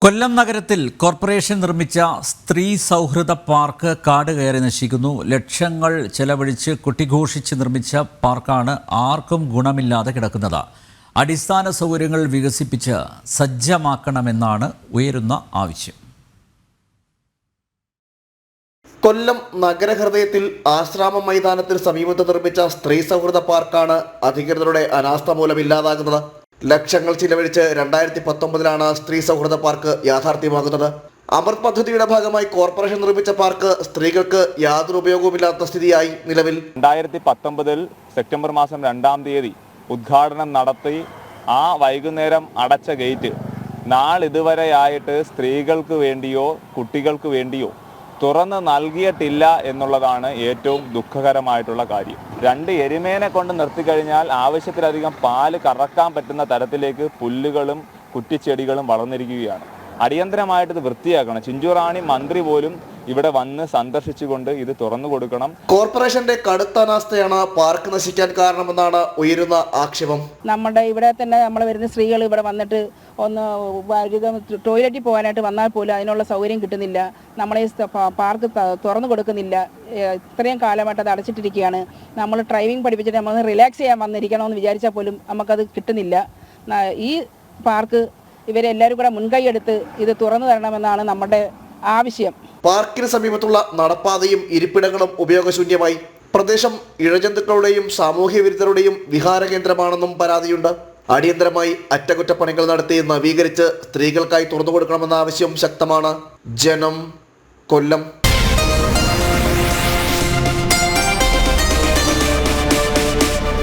കൊല്ലം നഗരത്തിൽ കോർപ്പറേഷൻ നിർമ്മിച്ച സ്ത്രീ സൗഹൃദ പാർക്ക് കാട് കയറി നശിക്കുന്നു. ലക്ഷങ്ങൾ ചെലവഴിച്ച് കൊട്ടിഘോഷിച്ച് നിർമ്മിച്ച പാർക്കാണ് ആർക്കും ഗുണമില്ലാതെ കിടക്കുന്നത്. അടിസ്ഥാന സൗകര്യങ്ങൾ വികസിപ്പിച്ച് സജ്ജമാക്കണമെന്നാണ് ഉയരുന്ന ആവശ്യം. കൊല്ലം നഗരഹൃദയത്തിൽ ആശ്രാമ മൈതാനത്തിന് സമീപത്ത് നിർമ്മിച്ച സ്ത്രീ സൗഹൃദ പാർക്കാണ് അധികൃതരുടെ അനാസ്ഥ മൂലം ഇല്ലാതാകുന്നത്. ലക്ഷങ്ങൾ ചിലവഴിച്ച് 2019 സ്ത്രീ സൗഹൃദ പാർക്ക് യാഥാർത്ഥ്യമാകുന്നത്. അമൃത് പദ്ധതിയുടെ ഭാഗമായി കോർപ്പറേഷൻ നിർമ്മിച്ച പാർക്ക് സ്ത്രീകൾക്ക് യാതൊരു ഉപയോഗവുമില്ലാത്ത സ്ഥിതിയായി നിലവിൽ. 2019 സെപ്റ്റംബർ മാസം 2-ാം തീയതി ഉദ്ഘാടനം നടത്തി ആ വൈകുന്നേരം അടച്ച ഗേറ്റ് നാളിതുവരെയായിട്ട് സ്ത്രീകൾക്ക് വേണ്ടിയോ കുട്ടികൾക്ക് വേണ്ടിയോ തുറന്ന് നൽകിയിട്ടില്ല എന്നുള്ളതാണ് ഏറ്റവും ദുഃഖകരമായിട്ടുള്ള കാര്യം. 2 എരുമേനെ കൊണ്ട് നിർത്തിക്കഴിഞ്ഞാൽ ആവശ്യത്തിലധികം പാല് കറക്കാൻ പറ്റുന്ന തരത്തിലേക്ക് പുല്ലുകളും കുറ്റിച്ചെടികളും വളർന്നിരിക്കുകയാണ്. അടിയന്തരമായിട്ട് ഇത് വൃത്തിയാക്കണം. ചിഞ്ചുറാണി മന്ത്രി പോലും ഇവിടെ വന്ന് സന്ദർശിച്ചുകൊണ്ട് ഇത് തുറന്നു കൊടുക്കണം. കോർപ്പറേഷന്റെ കടുത്ത അനാസ്ഥയാണ് പാർക്ക് നശിക്കാൻ കാരണമെന്നാണ് ഉയരുന്ന ആക്ഷേപം. നമ്മുടെ ഇവിടെ തന്നെ നമ്മൾ വരുന്ന സ്ത്രീകൾ ഇവിടെ വന്നിട്ട് ഒന്ന് ടോയ്ലറ്റിൽ പോകാനായിട്ട് വന്നാൽ പോലും അതിനുള്ള സൗകര്യം കിട്ടുന്നില്ല. നമ്മളെ പാർക്ക് തുറന്നു കൊടുക്കുന്നില്ല. ഇത്രയും കാലമായിട്ട് അത് അടച്ചിട്ടിരിക്കുകയാണ്. നമ്മൾ ഡ്രൈവിംഗ് പഠിപ്പിച്ചിട്ട് നമ്മൾ റിലാക്സ് ചെയ്യാൻ വന്നിരിക്കണമെന്ന് വിചാരിച്ചാൽ പോലും നമുക്കത് കിട്ടുന്നില്ല. ഈ പാർക്ക് ഇവരെല്ലാവരും കൂടെ മുൻകൈയെടുത്ത് ഇത് തുറന്നു തരണമെന്നാണ് നമ്മുടെ ആവശ്യം. പാർക്കിന് സമീപത്തുള്ള നടപ്പാതയും ഇരിപ്പിടങ്ങളും ഉപയോഗശൂന്യമായി. പ്രദേശം ഇഴജന്തുക്കളുടെയും സാമൂഹ്യ വിരുദ്ധരുടെയും വിഹാര കേന്ദ്രമാണെന്നും പരാതിയുണ്ട്. അടിയന്തരമായി അറ്റകുറ്റപ്പണികൾ നടത്തി നവീകരിച്ച് സ്ത്രീകൾക്കായി തുറന്നു കൊടുക്കണമെന്ന ആവശ്യം ശക്തമാണ്. ജനം, കൊല്ലം.